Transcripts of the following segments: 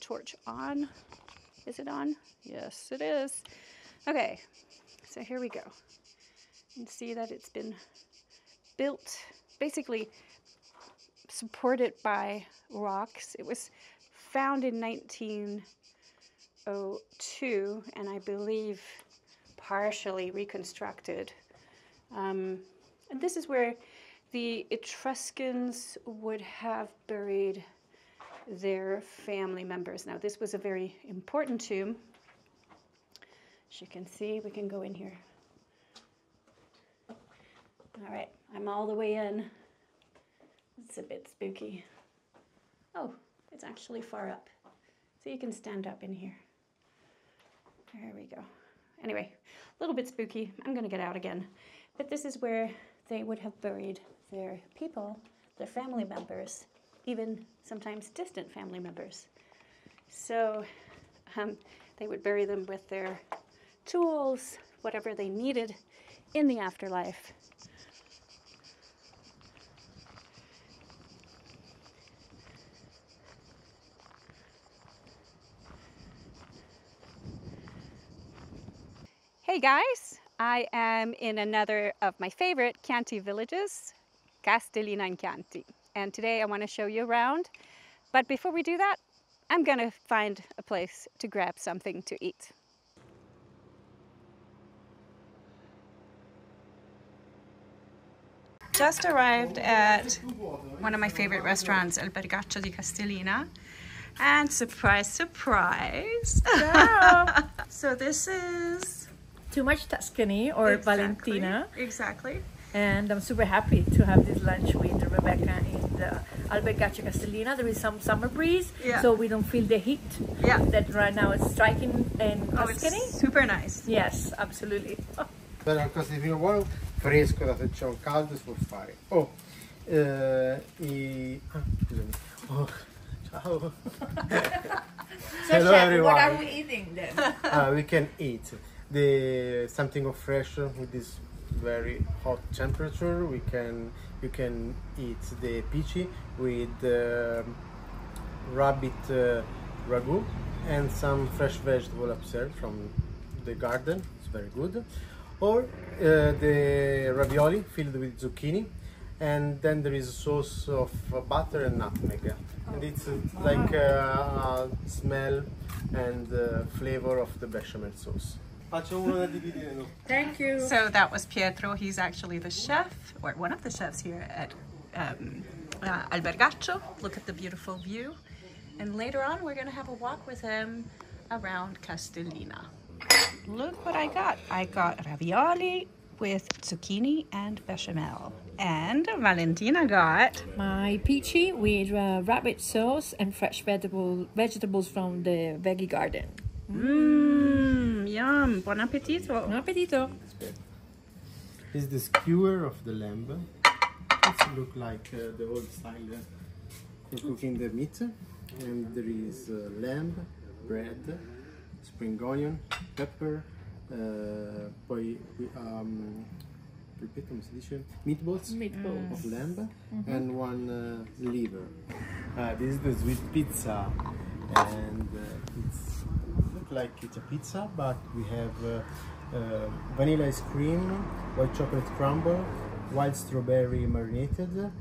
torch on. Is it on? Yes, it is. Okay, so here we go. You can see that it's been built, basically supported by rocks. It was found in 1902 and I believe partially reconstructed. And this is where the Etruscans would have buried their family members. Now this was a very important tomb. As you can see, we can go in here. All right, I'm all the way in. It's a bit spooky. Oh, it's actually far up. So you can stand up in here. There we go. Anyway, a little bit spooky. I'm gonna get out again. But this is where they would have buried their people, their family members, even sometimes distant family members. So they would bury them with their tools, whatever they needed in the afterlife. Hey guys, I am in another of my favorite Chianti villages, Castellina in Chianti. And today I want to show you around. But before we do that, I'm going to find a place to grab something to eat. Just arrived at one of my favorite restaurants, Albergaccio di Castellina. And surprise, surprise! Yeah. So this is... Too much Tuscany or exactly, Valentina. Exactly. And I'm super happy to have this lunch with Rebecca in the Albergaccio Castellina. There is some summer breeze, so we don't feel the heat that right now is striking in Tuscany. It's super nice. Yes, absolutely. Qualcosa di più buono, fresco, dato che c'è un caldo, si può fare. Scusami. Oh, ciao. Hello everyone. What are we eating then? We can eat something of fresh with this very hot temperature. You can eat the peachy with rabbit ragu and some fresh vegetable upstairs from the garden. It's very good. Or the ravioli filled with zucchini, and then there is a sauce of butter and nutmeg, and it's like a smell and flavor of the bechamel sauce. Thank you. So that was Pietro. He's actually the chef, or one of the chefs here at Albergaccio. Look at the beautiful view. And later on, we're going to have a walk with him around Castellina. Look what I got. I got ravioli with zucchini and bechamel. And Valentina got my peachy with rabbit sauce and fresh vegetables from the veggie garden. Mmm, yum. Buon appetito. Buon appetito. This is the skewer of the lamb. It looks like the old style for cooking the meat. And there is lamb, bread, spring onion, pepper, poi come si dice? Meatballs of lamb, and one liver. This is the sweet pizza, and it's look like it's a pizza, but we have vanilla ice cream, white chocolate crumble, wild strawberry marinated,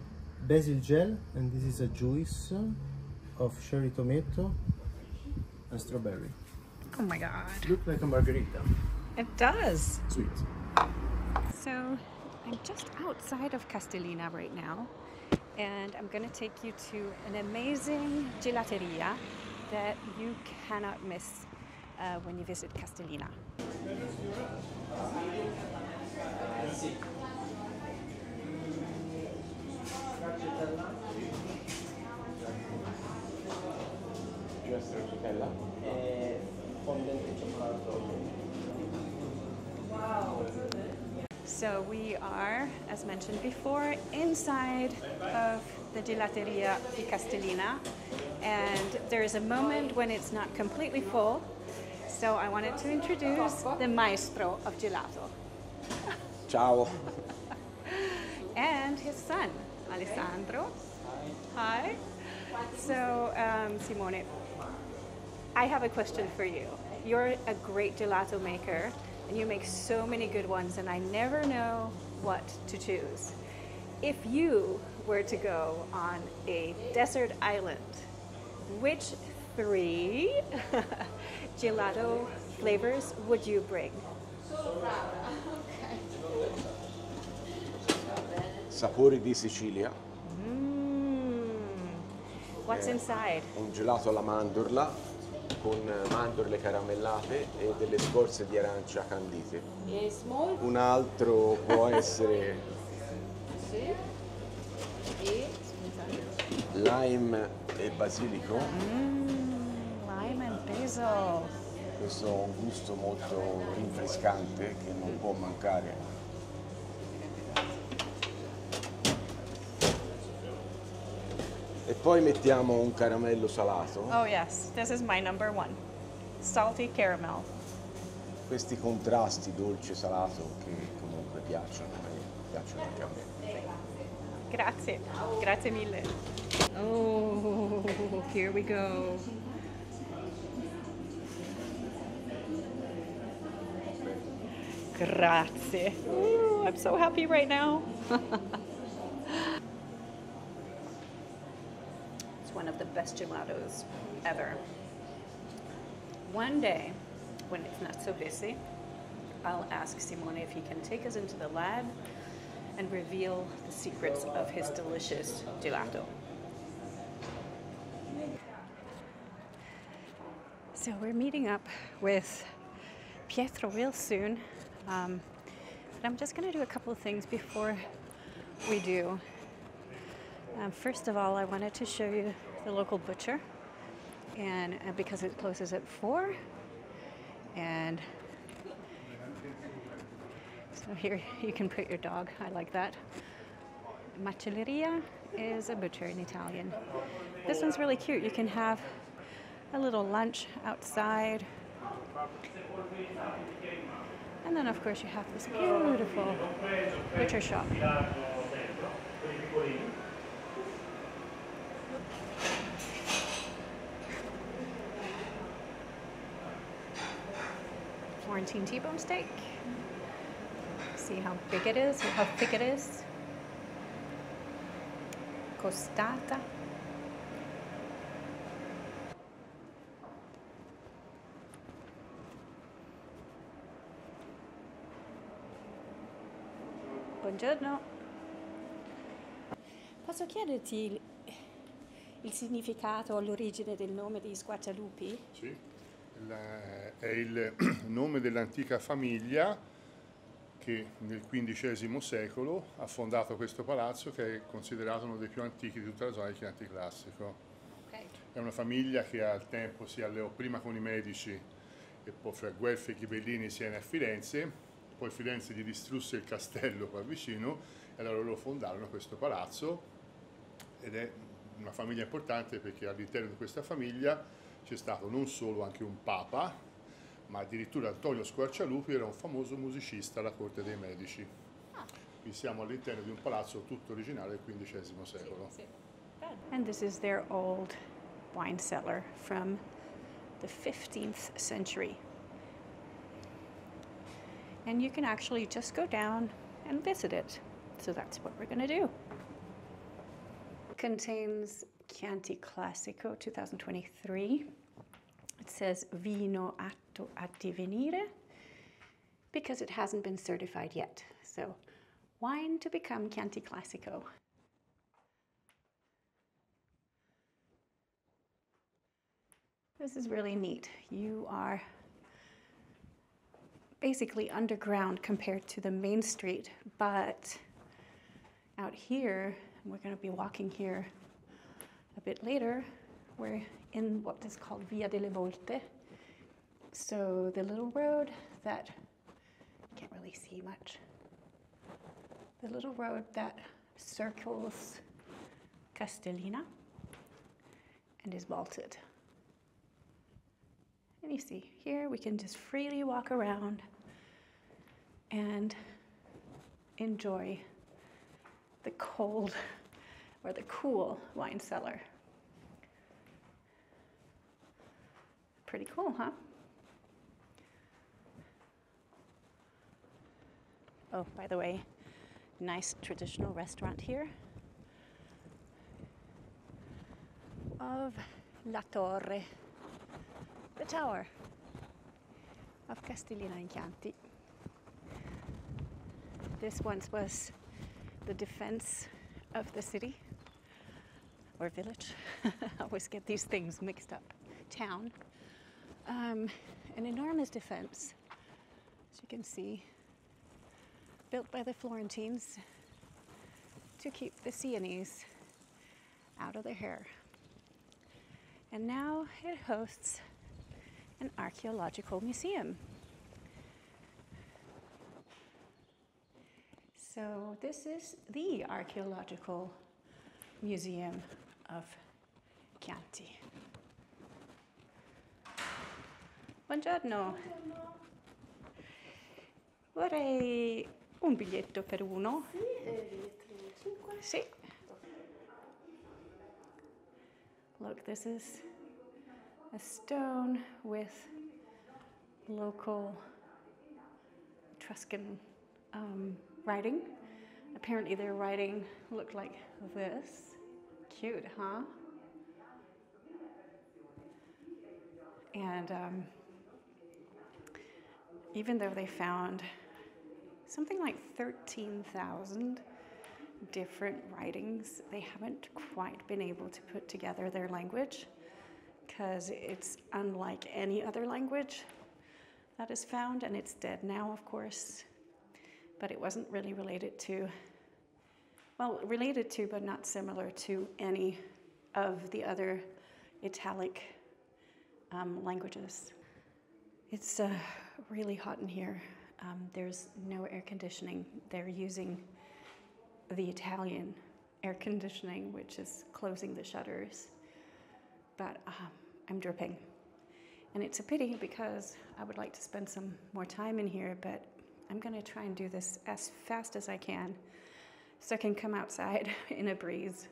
basil gel, and this is a juice of cherry tomato and strawberry. Oh my God. Look like a margarita. It does. Sweet. So I'm just outside of Castellina right now, and I'm going to take you to an amazing gelateria that you cannot miss when you visit Castellina. So we are, as mentioned before, inside of the Gelateria di Castellina, and there is a moment when it's not completely full. So I wanted to introduce the maestro of gelato. Ciao. And his son, Alessandro. Hi. So, Simone, I have a question for you. You're a great gelato maker, and you make so many good ones, and I never know what to choose. If you were to go on a desert island, which 3 gelato flavors would you bring? Sapori di Sicilia. What's inside? Un gelato alla mandorla con mandorle caramellate e delle scorze di arancia candite. Un altro può essere lime e basilico. Lime and basil. Questo ha un gusto molto rinfrescante che non può mancare. E poi mettiamo un caramello salato. Oh yes, this is my number 1. Salty caramel. Questi contrasti dolce-salato che comunque piacciono anche a me. Grazie, grazie mille. Oh, here we go. Grazie. Ooh, I'm so happy right now. It's one of the best gelatos ever. One day, when it's not so busy, I'll ask Simone if he can take us into the lab and reveal the secrets of his delicious gelato. So we're meeting up with Pietro real soon. But I'm just going to do a couple of things before we do. First of all, I wanted to show you the local butcher, and because it closes at 4, and so here you can put your dog. I like that. Macelleria is a butcher in Italian. This one's really cute. You can have a little lunch outside. And then, of course, you have this beautiful butcher shop. Florentine T-bone steak. See how big it is, or how thick it is. Costata. Buongiorno. Posso chiederti il significato o l'origine del nome di Squarcialupi? Sì, è il nome dell'antica famiglia che nel XV secolo ha fondato questo palazzo, che è considerato uno dei più antichi di tutta la zona di Chianti classico. Okay. È una famiglia che al tempo si alleò prima con i Medici e poi fra Guelfi e Ghibellini, Siena e Firenze. Poi Firenze gli distrusse il castello qua vicino e allora loro fondarono questo palazzo, ed è una famiglia importante perché all'interno di questa famiglia c'è stato non solo anche un papa, ma addirittura Antonio Squarcialupi era un famoso musicista alla corte dei Medici. Qui siamo all'interno di un palazzo tutto originale del XV secolo. And this is their old wine cellar from the 15th century. And you can actually just go down and visit it. So that's what we're going to do. Contains Chianti Classico 2023. It says Vino atto a divenire because it hasn't been certified yet. So wine to become Chianti Classico. This is really neat. You are basically underground compared to the main street, but out here, and we're going to be walking here a bit later, we're in what is called Via delle Volte. So the little road that, you can't really see much, the little road that circles Castellina and is vaulted. And you see, here we can just freely walk around and enjoy the cold or the cool wine cellar. pretty cool, huh? Oh, by the way, nice traditional restaurant here of La Torre, the tower of Castellina in Chianti. This once was the defense of the city or village. I always get these things mixed up. Town. An enormous defense, as you can see, built by the Florentines to keep the Sienese out of their hair. And now it hosts an archaeological museum. So this is the archaeological museum of Chianti. Buongiorno. Vorrei un biglietto per uno. Sì. Look, this is a stone with local Etruscan writing. Apparently their writing looked like this. Cute, huh? And even though they found something like 13,000 different writings, they haven't quite been able to put together their language because it's unlike any other language that is found, and it's dead now, of course, but it wasn't really related to, well, related to, but not similar to any of the other Italic languages. It's really hot in here. There's no air conditioning. They're using the Italian air conditioning, which is closing the shutters. But I'm dripping. And it's a pity because I would like to spend some more time in here, but I'm gonna try and do this as fast as I can so I can come outside in a breeze.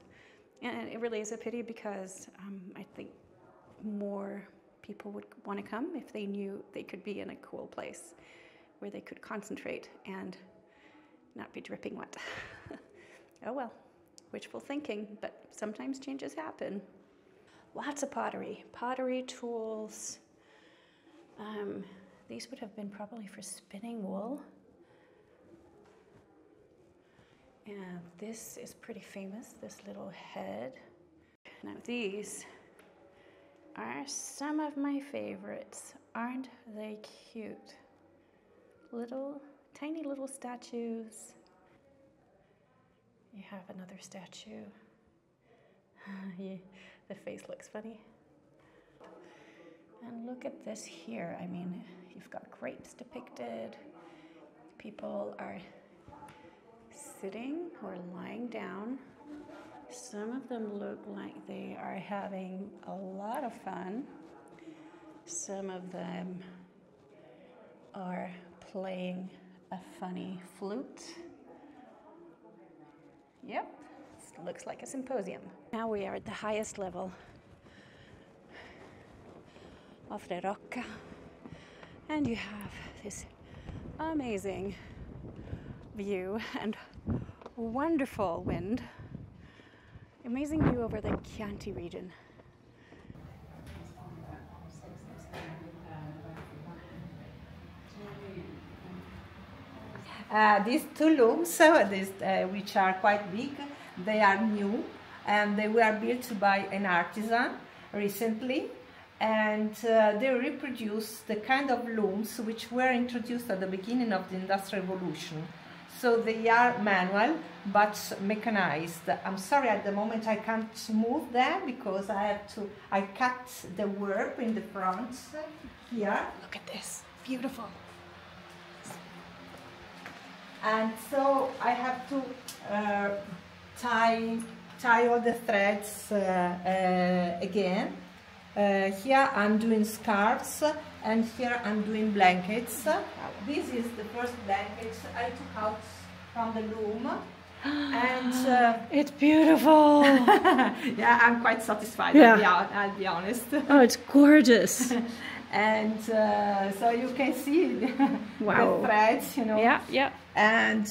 And it really is a pity because I think more people would want to come if they knew they could be in a cool place where they could concentrate and not be dripping wet. Oh well, wishful thinking, but sometimes changes happen. Lots of pottery, tools. These would have been probably for spinning wool. And this is pretty famous, this little head. Now these are some of my favorites. Aren't they cute? Tiny little statues. You have another statue. Yeah, the face looks funny. And look at this here. I mean, you've got grapes depicted. People are sitting or lying down. Some of them look like they are having a lot of fun. Some of them are playing a funny flute. Yep, it looks like a symposium. Now we are at the highest level of the Rocca, and you have this amazing view and wonderful wind. Amazing view over the Chianti region. These two looms, which are quite big, they are new and they were built by an artisan recently, and they reproduce the kind of looms which were introduced at the beginning of the Industrial Revolution. So they are manual but mechanized. I'm sorry, at the moment I can't move them because I cut the warp in the front here. Look at this, beautiful. And so I have to tie all the threads again. Here I'm doing scarves, and here I'm doing blankets. This is the first blanket I took out from the loom. And it's beautiful. yeah, I'm quite satisfied. Yeah. I'll be honest. Oh, it's gorgeous. And so you can see Wow. the threads, you know. Yeah, yeah. And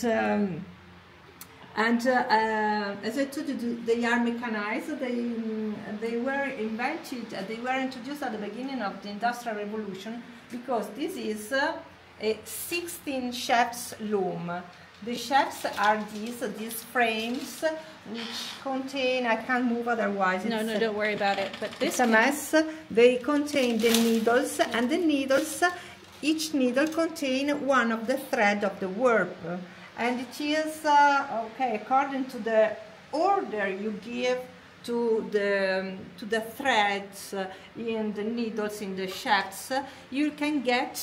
as I told you, they are mechanized. They were invented, they were introduced at the beginning of the Industrial Revolution because this is a 16 shafts loom. The shafts are these frames which contain, I can't move otherwise. No, don't worry about it. But this it's a mess. They contain the needles, and the needles, each needle contains one of the thread of the warp. And it is, okay, according to the order you give to the threads in the needles in the shafts, you can get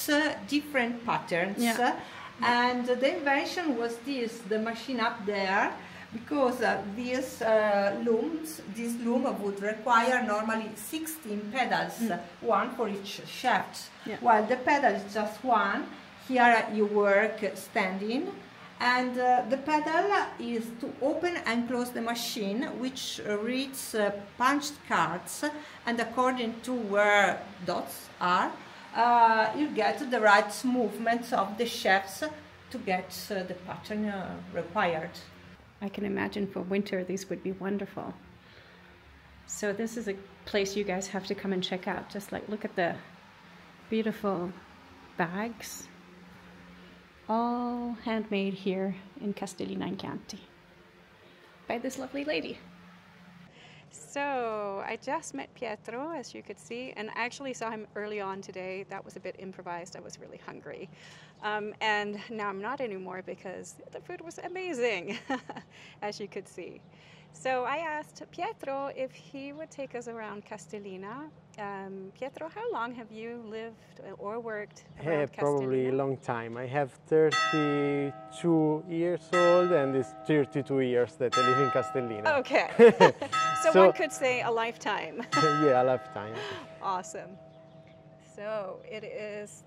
different patterns. Yeah. And the invention was the machine up there, because this loom would require normally 16 pedals, one for each shaft. Yeah. While the pedal is just one, here you work standing. And the pedal is to open and close the machine, which reads punched cards, and according to where dots are, you get the right movements of the shafts to get the pattern required. I can imagine for winter these would be wonderful. So this is a place you guys have to come and check out. Just like look at the beautiful bags. All handmade here in Castellina in Chianti by this lovely lady. So I just met Pietro, as you could see, and I actually saw him early on today. That was a bit improvised. I was really hungry. And now I'm not anymore because the food was amazing, as you could see. So I asked Pietro if he would take us around Castellina. Pietro, how long have you lived or worked around Castellina? Probably a long time. I have 32 years old and it's 32 years that I live in Castellina. Okay. So one could say a lifetime. Yeah, a lifetime. Awesome. So it is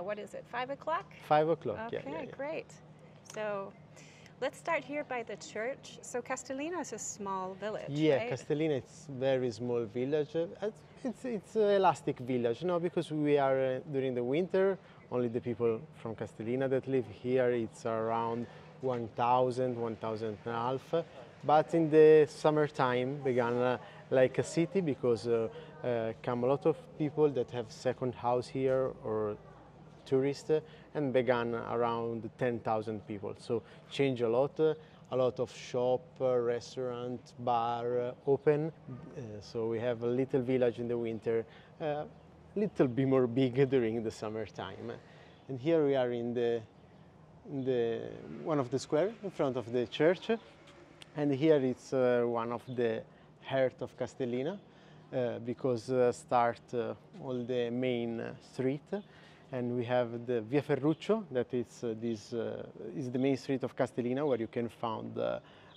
what is it, 5 o'clock? 5 o'clock, okay, yeah. Great. So let's start here by the church. So Castellina is a small village, yeah, right? Castellina is a very small village. It's an elastic village, because we are during the winter, only the people from Castellina that live here, it's around 1,000, 1,000 and a half. But in the summertime began like a city because come a lot of people that have second house here or tourists, and began around 10,000 people. So change a lot of shop, restaurant, bar open. So we have a little village in the winter, little bit more big during the summertime. And here we are in the one of the square in front of the church. And here it's one of the heart of Castellina, because start all the main street. And we have the Via Ferruccio, that is the main street of Castellina, where you can find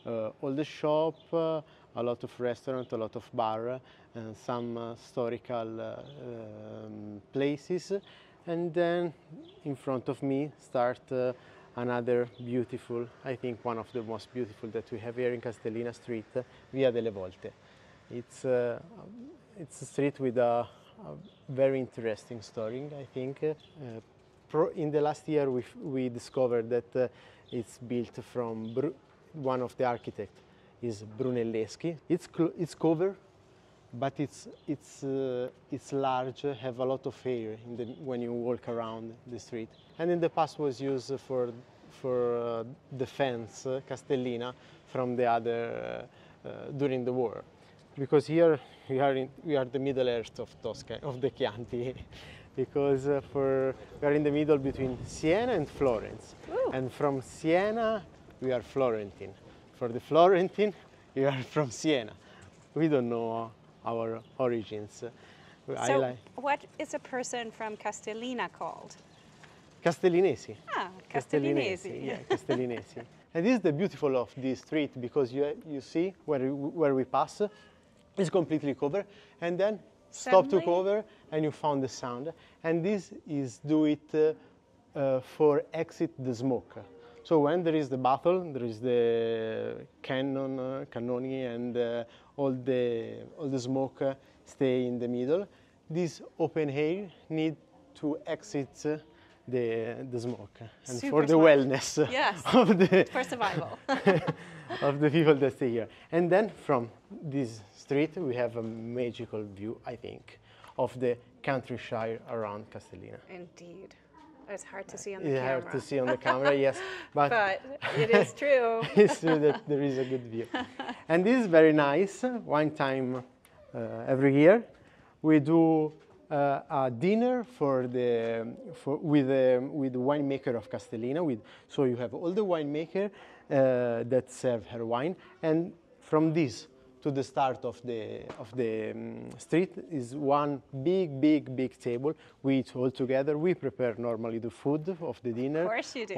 all the shop, a lot of restaurant, a lot of bar, and some historical places. And then in front of me start another beautiful, I think one of the most beautiful that we have here in Castellina street, Via delle Volte. It's a street with a very interesting story, I think. In the last year we discovered that it's built from one of the architects is Brunelleschi. It's covered, but it's large, have a lot of air when you walk around the street. And in the past was used for defense Castellina from the other during the war. Because here we are the Middle Earth of Tuscany, of the Chianti, because we are in the middle between Siena and Florence. Ooh. And from Siena we are Florentine. For the Florentine we are from Siena. We don't know our origins. So what is a person from Castellina called? Castellinesi. Ah, Castellinesi. Yeah, Castellinesi. And this is the beautiful of this street, because you see where we pass, it's completely covered, and then stop to cover, and you found the sound. And this is do it for exit the smoke. So when there is the battle, there is the cannoni, and all the smoke stay in the middle. this open air need to exit the smoke and Super for the smart. wellness Yes. of the For survival. of the people that stay here. And then from this street we have a magical view, I think, of the countryside around Castellina. Indeed. It's hard to see on the It's camera. hard to see on the camera, yes, but it is true. it's true that there is a good view. And this is very nice. One time every year we do a dinner with the winemaker of Castellina. So you have all the winemaker that serve her wine, and from this to the start of the street is one big table. We eat all together. We prepare normally the food of the dinner. Of course you do.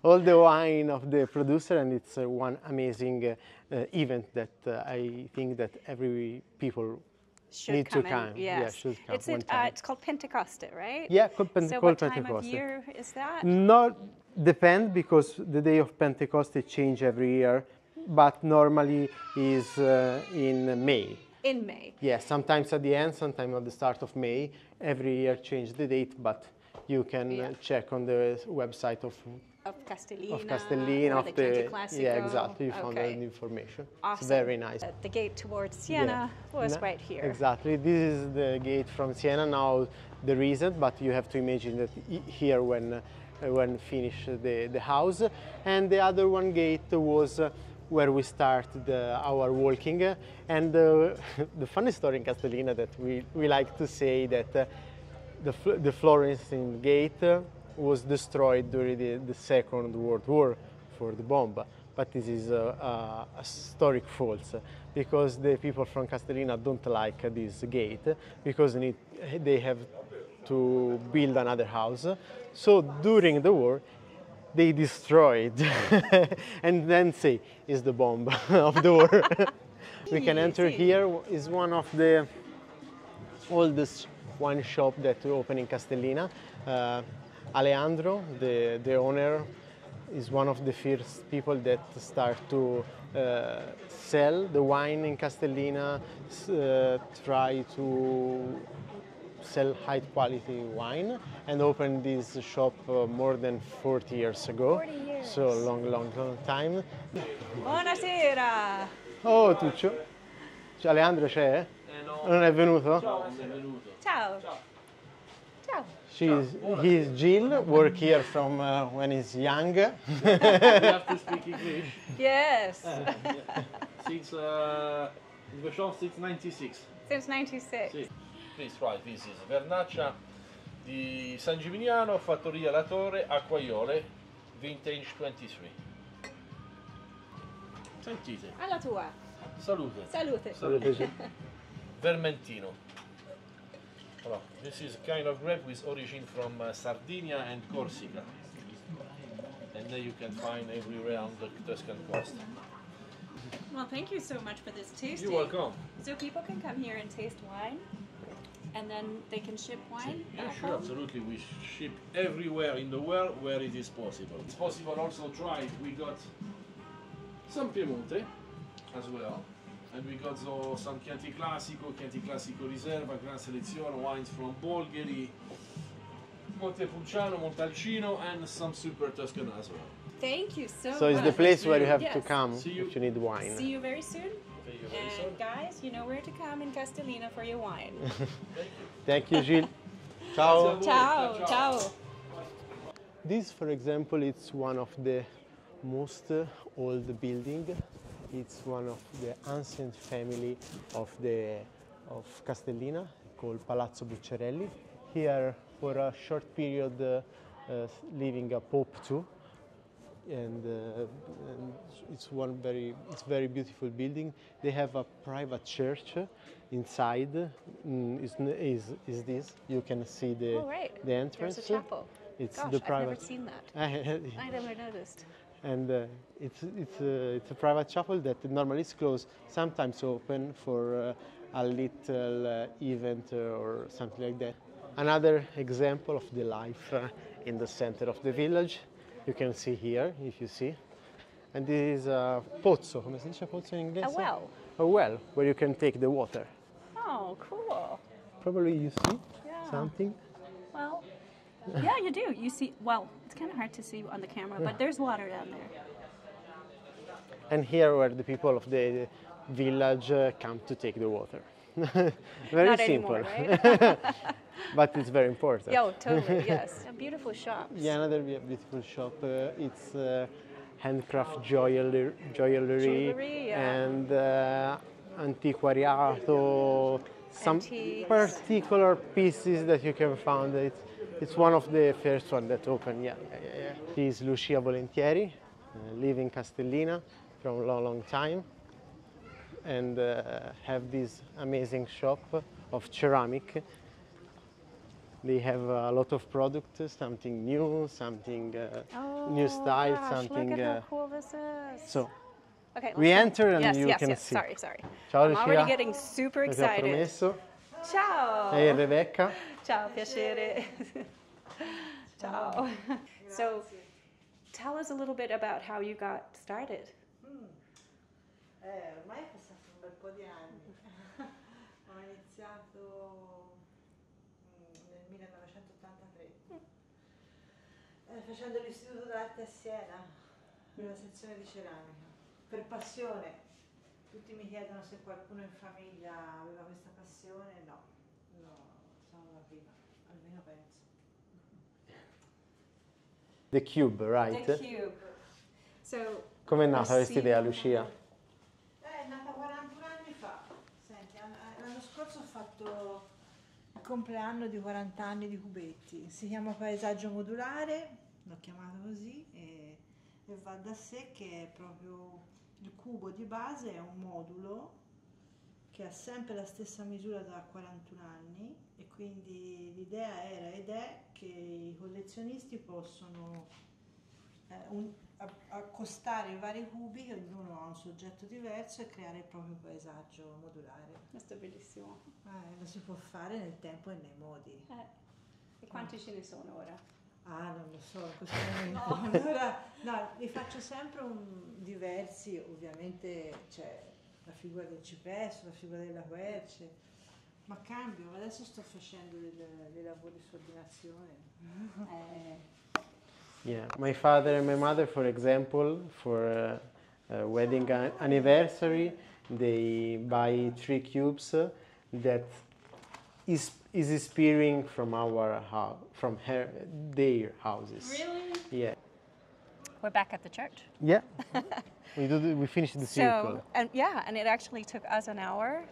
All the wine of the producer, and it's one amazing event that I think that every people should need come to come. in. Yes. Yeah, should come It's one time. It's called Pentecoste, right? Yeah, So called what time of Pentecost. year is that? Not depend, because the day of Pentecost change every year, but normally is in May. In May. Yeah, sometimes at the end, sometimes at the start of May. Every year change the date, but you can check on the website of Castellina, or of the Chianti Classico. yeah, exactly. You found Okay. the information. Awesome. It's very nice. The gate towards Siena was right here. Exactly. This is the gate from Siena. Now there isn't, but you have to imagine that here when finish the house. And the other one gate was where we started our walking. And the funny story in Castellina that we like to say that the Florence gate was destroyed during the Second World War for the bomb. But this is a historic false, because the people from Castellina don't like this gate, because they have to build another house. So during the war, they destroyed and then say it's the bomb of the war. We can enter here. Is one of the oldest wine shop that opened in Castellina. Alejandro, the owner, is one of the first people that start to sell the wine in Castellina, try to sell high quality wine, and opened this shop more than 40 years ago. 40 years. So long time. Buonasera. Oh, Tuccio. Alejandro c'è? No. Non è venuto? Ciao, non è venuto. Ciao. Ciao. He's Jill, work here from when he's young. You have to speak English. Yes. Since the shop since 96. Since 96. Sì. Please try. This is Vernaccia di San Gimignano, Fattoria La Torre, Acquaiole, Vintage 23. Sentite. Alla tua. Salute. Salute. Vermentino. Voilà. This is kind of grape with origin from Sardinia and Corsica. And then you can find everywhere on the Tuscan coast. Well, thank you so much for this tasting. You're welcome. So people can come here and taste wine, and then they can ship wine Yeah, back sure, home? absolutely. We ship everywhere in the world where it is possible. It's possible also try it. We got some Piemonte as well. And we got some Chianti Classico Riserva, Gran Selezione, wines from Bolgheri, Montepulciano, Montalcino, and some Super Tuscan as well. Thank you so much. So it's the place where you have to Yes. come See you. if you need wine. See you very soon. Thank you very And guys, you know where to come in Castellina for your wine. Thank you, Gilles. Ciao. Ciao, ciao. This, for example, it's one of the most old building. It's one of the ancient family of Castellina, called Palazzo Bucciarelli. Here, for a short period, living a pope too, and it's very beautiful building. They have a private church inside. Is this? You can see the entrance. There's a chapel. It's Gosh, the I've private. never seen that. I never noticed. And it's a private chapel that normally is closed, sometimes open for a little event or something like that. Another example of the life in the center of the village, you can see here, if you see. And this is a pozzo, come si dice pozzo in inglese? A well. A well, where you can take the water. Oh, cool. Probably you see something. Well, yeah, you do. You see, well, it's kind of hard to see on the camera, but there's water down there. And here where the people of the village come to take the water. Very Not simple, anymore, right? but it's very important. Yeah, totally, yes. Beautiful shops. Yeah, another beautiful shop. It's handcraft joinery yeah. and antiquariato. Some Antiques. particular pieces that you can find. It's one of the first one that opened. Yeah. She is Lucia Volentieri, live in Castellina from a long time, and have this amazing shop of ceramic. They have a lot of products, something new, something new style, gosh, something. Look at how cool this is. So okay, we enter and yes, you yes, can yes. see. Sorry. Ciao, I'm Lucia. already getting super Lo ti ho excited. promesso. Ciao. Hey, Rebecca. Ciao, piacere. Ciao. So, tell us a little bit about how you got started. Ormai è passato un bel po' di anni. Ho iniziato nel 1983 facendo l'istituto d'arte a Siena, nella sezione di ceramica. Per passione, tutti mi chiedono se qualcuno in famiglia aveva questa passione, no, sono la prima, almeno penso. The Cube, right? The Cube. So, Come è nata questa idea, Lucia? È nata 41 anni fa. Senti, l'anno scorso ho fatto il compleanno di 40 anni di cubetti. Si chiama paesaggio modulare, l'ho chiamato così, e va da sé che è proprio il cubo di base, è un modulo che ha sempre la stessa misura da 41 anni, e quindi l'idea era ed è che i collezionisti possono accostare i vari cubi, che ognuno ha un soggetto diverso, e creare il proprio paesaggio modulare. questo è bellissimo. Lo si può fare nel tempo e nei modi. E quanti ce ne sono ora? Non lo so in questo momento. Allora, no, li faccio sempre diversi, ovviamente c'è la figura del cipresso, la figura della querce, ma cambio. Adesso sto facendo dei lavori su ordinazione. Yeah, my father and my mother, for example, for a wedding anniversary, they buy 3 cubes that is inspiring from our house, from their houses. Really? Yeah. We're back at the church. Yeah. We finished the circle. And it actually took us an hour,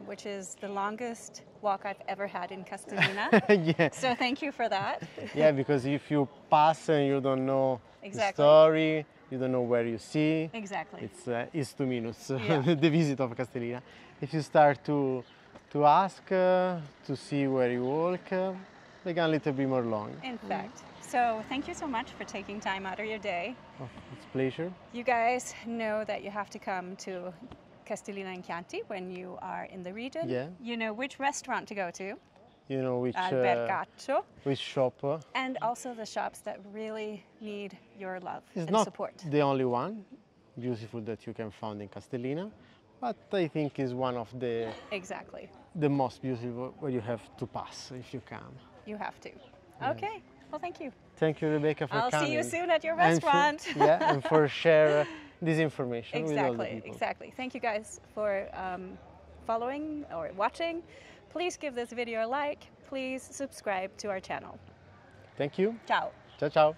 which is the longest walk I've ever had in Castellina. Yeah. So thank you for that. Yeah, because if you pass and you don't know the story, you don't know where you see. Exactly. It's 2 minutes, the visit of Castellina. If you start to ask, to see where you walk, they can a little bit more long. In fact. So thank you so much for taking time out of your day. Oh, it's a pleasure. You guys know that you have to come to Castellina and Chianti when you are in the region. Yeah. You know which restaurant to go to. You know which shop. And also the shops that really need your love It's and not support. the only one beautiful that you can find in Castellina, but I think is one of the most beautiful where you have to pass if you come. You have to. Okay. Well, thank you. Thank you, Rebecca, for coming. I'll see you soon at your restaurant. And for share this information with all the people. Exactly. Thank you guys for following or watching. Please give this video a like. Please subscribe to our channel. Thank you. Ciao. Ciao, ciao.